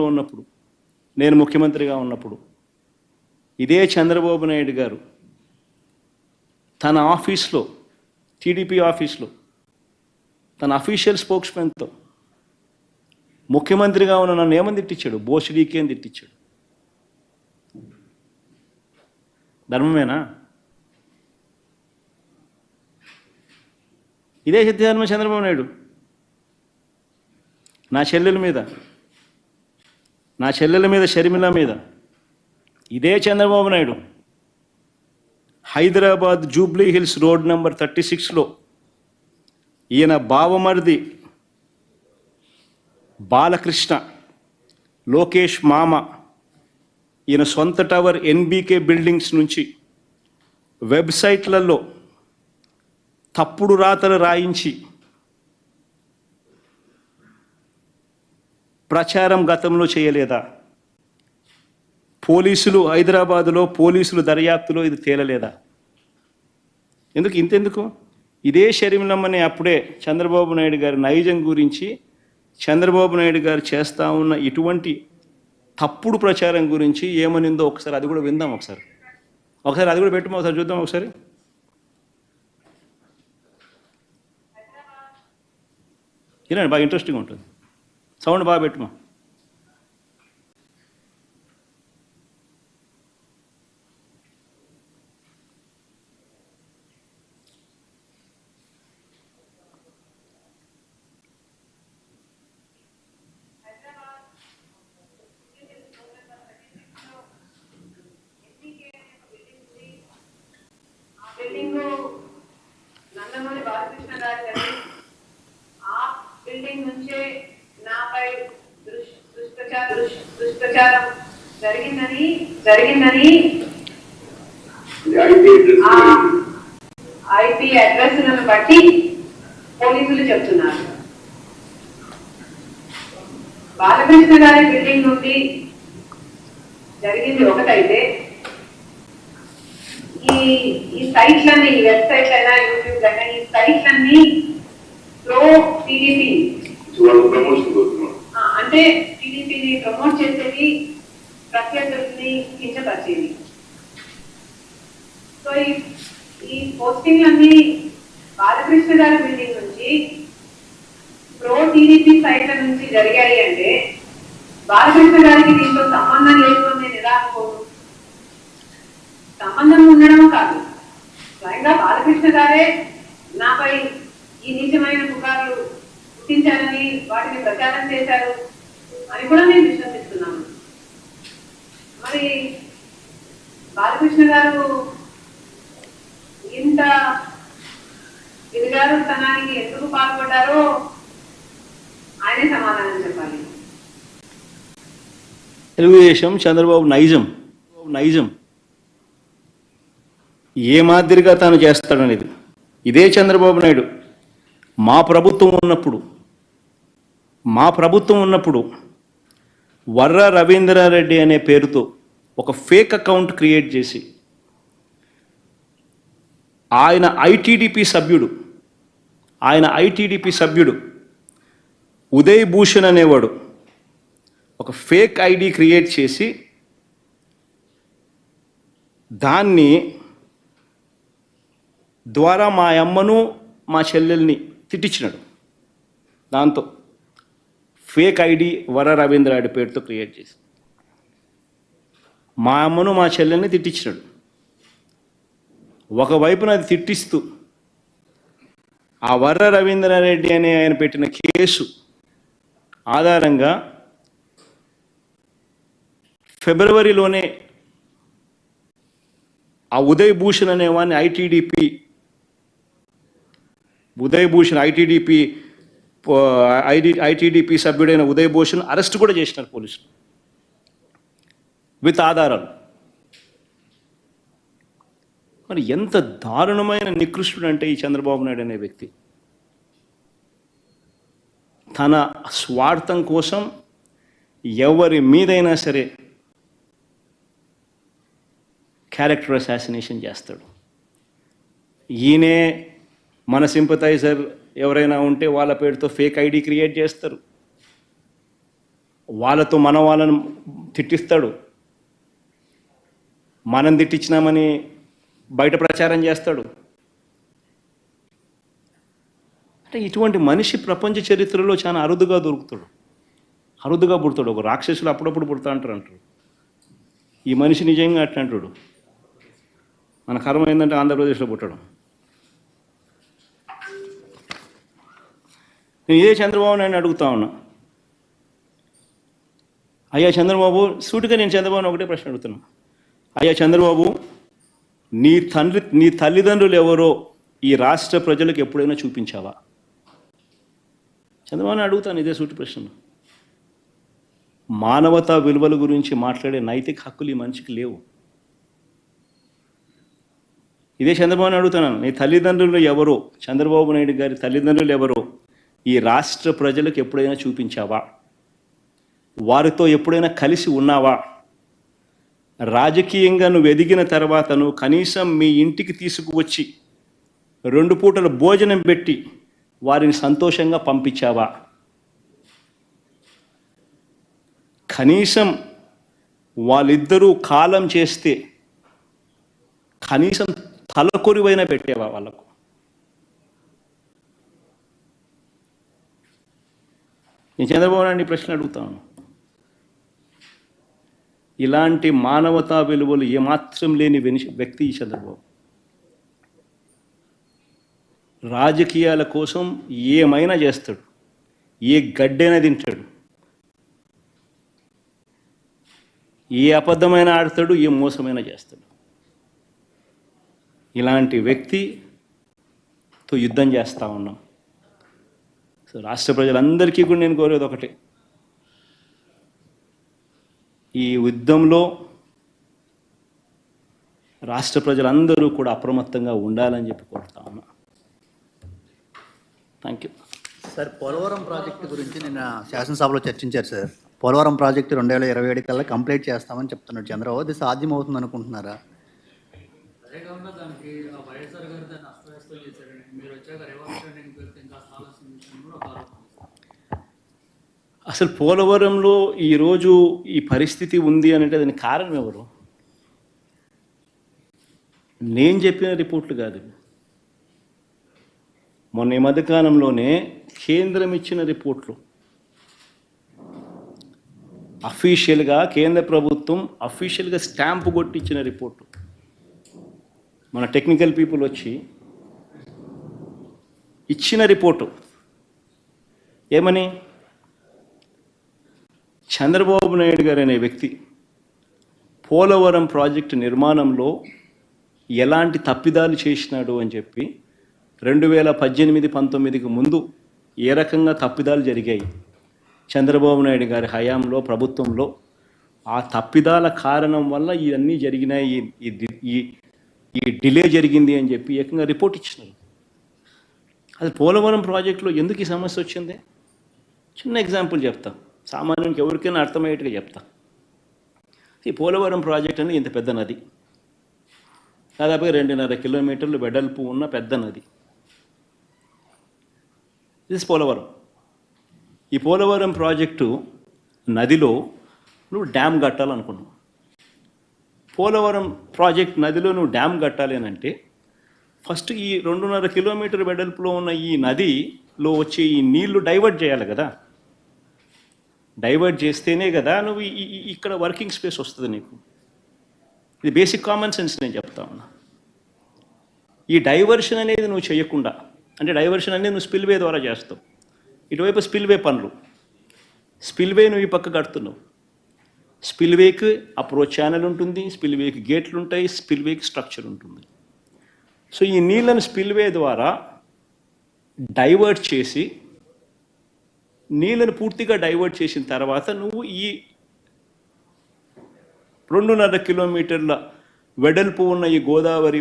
ఉన్నప్పుడు, నేను ముఖ్యమంత్రిగా ఉన్నప్పుడు ఇదే చంద్రబాబు నాయుడు గారు తన ఆఫీస్లో, టీడీపీ ఆఫీస్లో తన అఫీషియల్ స్పోక్స్మెన్తో ముఖ్యమంత్రిగా ఉన్న నన్ను ఏమని తిట్టించాడు? బోసిడీకి అని తిట్టించాడు. ధర్మమేనా? ఇదే సిద్ధార్థ చంద్రబాబు నాయుడు నా చెల్లెల మీద షర్మిల మీద ఇదే Chandrababu Naidu Hyderabad Jubilee Hills road number 36లో ఈయన బావమరిది బాలకృష్ణ, లోకేష్ మామ, ఈయన సొంత టవర్ ఎన్బీకే బిల్డింగ్స్ నుంచి వెబ్సైట్లలో తప్పుడు రాతలు రాయించి ప్రచారం గతంలో చేయలేదా? పోలీసులు హైదరాబాదులో పోలీసులు దర్యాప్తులో ఇది తేలలేదా? ఇంతెందుకు ఇదే షర్మిలమ్మని అప్పుడే చంద్రబాబు నాయుడు గారి నైజం గురించి, చంద్రబాబు నాయుడు గారు చేస్తూ ఉన్న ఇటువంటి తప్పుడు ప్రచారం గురించి ఏమనిందో ఒకసారి అది కూడా విందాం. ఒకసారి అది కూడా పెట్టుమా, ఒకసారి చూద్దాం. ఒకసారి వినండి, బాగా ఇంట్రెస్టింగ్ ఉంటుంది. సౌండ్ బాగా పెట్టుమా. నందమూరి బాలకృష్ణ గారి ఆ బిల్డింగ్ నుంచే నాపై దుష్ప్రచారం జరిగిందని ఐపీ అడ్రస్లను బట్టి పోలీసులు చెప్తున్నారు. బాలకృష్ణ గారి బిల్డింగ్ నుండి జరిగింది ఒకటైతే, ఈ సైట్లన్నీ, ఈ వెబ్సైట్ అయినా యూట్యూబ్ అయినా, ఈ సైట్లన్నీ ప్రో టీడీపీ అంటే టీడీపీని ప్రమోట్ చేసేది, ప్రత్యర్థుల్ని కించపరిచేది. సో ఈ పోస్టింగ్లన్నీ బాలకృష్ణ గారి బిల్డింగ్ నుంచి ప్రో టీడీపీ సైట్ల నుంచి జరిగాయి అంటే బాలకృష్ణ గారికి దీంతో సంబంధం లేదు అని నేను ఎలా అనుకోను? సంబంధం ఉండడం కాదు, స్వయంగా బాలకృష్ణ గారే నాపై ఈ నీచమైన పుకార్లు పుట్టించారని, వాటిని ప్రచారం చేశారు అని కూడా నేను విశ్వసిస్తున్నాను. మరి బాలకృష్ణ గారు ఇంత విధిగారుతనానికి ఎందుకు పాల్పడ్డారో ఆయనే సమాధానం చెప్పాలి. తెలుగుదేశం చంద్రబాబు నైజం ఏ మాదిరిగా తాను చేస్తాడనేది ఇదే చంద్రబాబు నాయుడు మా ప్రభుత్వం ఉన్నప్పుడు వర్ర రవీంద్రారెడ్డి అనే పేరుతో ఒక ఫేక్ అకౌంట్ క్రియేట్ చేసి ఆయన ఐటీడీపీ సభ్యుడు ఉదయ్ భూషణ్ అనేవాడు ఒక ఫేక్ ఐడి క్రియేట్ చేసి దాన్ని ద్వారా మా అమ్మను మా చెల్లెల్ని తిట్టించినాడు. దాంతో ఫేక్ ఐడి వర రవీంద్రారెడ్డి పేరుతో క్రియేట్ చేసి మా అమ్మను మా చెల్లెల్ని తిట్టించినాడు. ఒకవైపున అది తిట్టిస్తూ ఆ వర్ర రవీంద్రారెడ్డి అనే ఆయన పెట్టిన కేసు ఆధారంగా ఫిబ్రవరిలోనే ఆ ఉదయ్ భూషణ్ అనేవాడిని ఐటీడీపీ సభ్యుడైన ఉదయ్ భూషణ్ అరెస్ట్ కూడా చేసినారు పోలీసులు విత్ ఆధారాలు. మరి ఎంత దారుణమైన నికృష్టుడు అంటే ఈ చంద్రబాబు నాయుడు అనే వ్యక్తి తన స్వార్థం కోసం ఎవరి మీదైనా సరే క్యారెక్టర్ అసాసినేషన్ చేస్తాడు. ఈయనే మన సింపథైజర్ ఎవరైనా ఉంటే వాళ్ళ పేరుతో ఫేక్ ఐడి క్రియేట్ చేస్తారు. వాళ్ళతో వాళ్ళని తిట్టిస్తాడు, మనం తిట్టించినామని బయట ప్రచారం చేస్తాడు. అంటే ఇటువంటి మనిషి ప్రపంచ చరిత్రలో చాలా అరుదుగా దొరుకుతాడు, అరుదుగా పుడతాడు. ఒక రాక్షసులు అప్పుడప్పుడు పుడతా అంటారు. ఈ మనిషి నిజంగా అట్లా అంటాడు. మన కర్మ ఏంటంటే ఆంధ్రప్రదేశ్లో పుట్టడం. నేను ఇదే చంద్రబాబు నాయుడు అడుగుతా ఉన్నా, అయ్యా చంద్రబాబు, సూటిగా నేను చంద్రబాబుని ఒకటే ప్రశ్న అడుగుతున్నా. అయ్యా చంద్రబాబు, నీ తల్లిదండ్రులు ఎవరో ఈ రాష్ట్ర ప్రజలకు ఎప్పుడైనా చూపించావా? చంద్రబాబుని అడుగుతాను ఇదే సూటి ప్రశ్న. మానవతా విలువల గురించి మాట్లాడే నైతిక హక్కులు ఈ మనిషికి లేవు. ఇదే చంద్రబాబుని అడుగుతున్నాను, నీ తల్లిదండ్రులు ఎవరో, చంద్రబాబు నాయుడు గారి తల్లిదండ్రులు ఎవరో ఈ రాష్ట్ర ప్రజలకు ఎప్పుడైనా చూపించావా? వారితో ఎప్పుడైనా కలిసి ఉన్నావా? రాజకీయంగా నువ్వు ఎదిగిన తర్వాత నువ్వు కనీసం మీ ఇంటికి తీసుకువచ్చి 2 పూటల భోజనం పెట్టి వారిని సంతోషంగా పంపించావా? కనీసం వాళ్ళిద్దరూ కాలం చేస్తే కనీసం తలకొరివైనా పెట్టేవా వాళ్ళకు? నేను చంద్రబాబు నాయుడు ప్రశ్న అడుగుతాను. ఇలాంటి మానవతా విలువలు ఏమాత్రం లేని వ్యక్తి ఈ చంద్రబాబు. రాజకీయాల కోసం ఏమైనా చేస్తాడు, ఏ గడ్డైనా తింటాడు, ఏ అబద్ధమైనా ఆడతాడు, ఏ మోసమైనా చేస్తాడు. ఇలాంటి వ్యక్తితో యుద్ధం చేస్తూ ఉన్నాం. సో రాష్ట్ర ప్రజలందరికీ కూడా నేను కోరేది ఒకటే, ఈ యుద్ధంలో రాష్ట్ర ప్రజలందరూ కూడా అప్రమత్తంగా ఉండాలని చెప్పి కోరుతా ఉన్నా. Thank you sir. Polavaram project గురించి నిన్న శాసనసభలో చర్చించారు సార్. పోలవరం ప్రాజెక్టు 2027 కల్లా కంప్లీట్ చేస్తామని చెప్తున్నాడు చంద్రబాబు. అది సాధ్యమవుతుంది అనుకుంటున్నారా? అదే కాకుండా దానికి వైఎస్ఆర్ గారు దాన్ని అస్తవ్యస్తం చేశారని, మీరు వచ్చాక రేవంత్ పెడితే ఇంకా ఆలస్యం విషయం కూడా ఒక ఆరోపణ. అసలు పోలవరంలో ఈరోజు ఈ పరిస్థితి ఉంది అంటే దానికి కారణం ఎవరు? నేను చెప్పిన రిపోర్ట్లు కాదు. మొన్న ఈ మధ్యకాలంలోనే కేంద్రం ఇచ్చిన రిపోర్ట్లు, అఫీషియల్గా కేంద్ర ప్రభుత్వం అఫీషియల్గా స్టాంపు కొట్టించిన రిపోర్టు, మన టెక్నికల్ పీపుల్ వచ్చి ఇచ్చిన రిపోర్టు ఏమని, చంద్రబాబు నాయుడు గారు అనే వ్యక్తి పోలవరం ప్రాజెక్టు నిర్మాణంలో ఎలాంటి తప్పిదాలు చేసినాడు అని చెప్పి 2018-19కి ముందు ఏ రకంగా తప్పిదాలు జరిగాయి చంద్రబాబు నాయుడు గారి హయాంలో, ప్రభుత్వంలో, ఆ తప్పిదాల కారణం వల్ల ఇవన్నీ జరిగినాయి, ఈ డిలే జరిగింది అని చెప్పి ఏకంగా రిపోర్ట్ ఇచ్చినారు. అది పోలవరం ప్రాజెక్టులో ఎందుకు ఈ సమస్య వచ్చింది? చిన్న ఎగ్జాంపుల్ చెప్తా, సామాన్యునికి ఎవరికైనా అర్థమయ్యేట్టుగా చెప్తా. ఈ పోలవరం ప్రాజెక్ట్ అనేది ఇంత పెద్ద నది, దాదాపుగా 2.5 కిలోమీటర్లు వెడల్పు ఉన్న పెద్ద నది. ఇది పోలవరం. ఈ పోలవరం ప్రాజెక్టు నదిలో నువ్వు డ్యామ్ కట్టాలనుకున్నావు. పోలవరం ప్రాజెక్ట్ నదిలో నువ్వు డ్యామ్ కట్టాలి అని అంటే ఫస్ట్ ఈ 2.5 కిలోమీటర్ వెడల్పులో ఉన్న ఈ నదిలో వచ్చే ఈ నీళ్లు డైవర్ట్ చేయాలి కదా. డైవర్ట్ చేస్తేనే కదా నువ్వు ఇక్కడ వర్కింగ్ స్పేస్ వస్తుంది నీకు. ఇది బేసిక్ కామన్ సెన్స్ నేను చెప్తా ఉన్నా. ఈ డైవర్షన్ అనేది నువ్వు చేయకుండా, అంటే డైవర్షన్ అనేది నువ్వు స్పిల్వే ద్వారా చేస్తావు. ఇటువైపు స్పిల్వే పనులు, స్పిల్వే నువ్వు ఈ పక్క కడుతున్నావు. స్పిల్వేకి అప్రోచ్ ఛానల్ ఉంటుంది, స్పిల్వేకి గేట్లు ఉంటాయి, స్పిల్వేకి స్ట్రక్చర్ ఉంటుంది. సో ఈ నీళ్ళను స్పిల్వే ద్వారా డైవర్ట్ చేసి, నీళ్ళను పూర్తిగా డైవర్ట్ చేసిన తర్వాత నువ్వు ఈ 2.5 కిలోమీటర్ల వెడల్పు ఉన్న ఈ గోదావరి